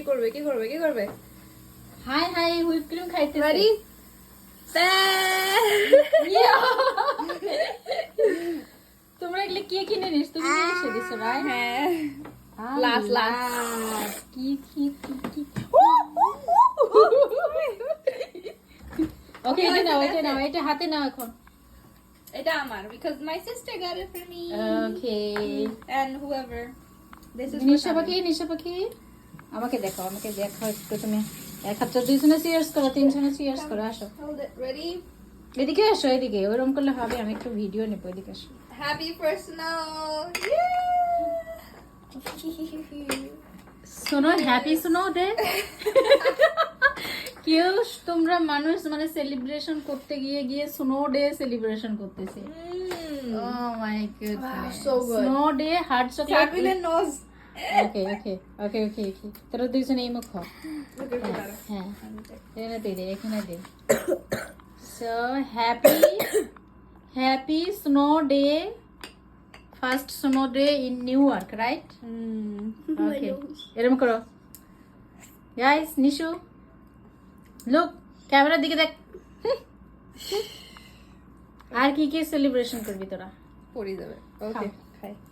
কি করবে high high whip cream খাইতে রেডি তোমরা এগুলো কে কিনে নিস তুমি নিয়ে এসে দিছো রাইট হ্যাঁ লাস্ট কি ওকে এটা নাও এটা হাতে নাও এখন এটা আমার because my sister got it for me okay and whoever this is নিশা পাখি আমাকে দেখো একটু তুমি এক হাত দুইজনে চিয়ার্স করো তিনজনে চিয়ার্স করো আসো hold it ready এদিকে আসো এদিকে ওরকম করলে হবে আমি একটু ভিডিও নেবো এদিকে আসো happy first snow শোনো হ্যাপি শোনো দে কেউ তোমরা মানুষ মানে সেলিব্রেশন করতে গিয়ে স্নো ডে সেলিব্রেশন করতেছে oh my goodness so good. Snow day heart chocolate Fabulous nose okay তোরা দুইজনে এই মুখ খাও okay হ্যাঁ এখানে দে so happy snow day first snow day in New York right okay এরকম করো গাইস নিশু লুক ক্যামেরার দিকে দেখ আর কি সেলিব্রেশন করবি তোরা পড়ে যাবে okay খাও।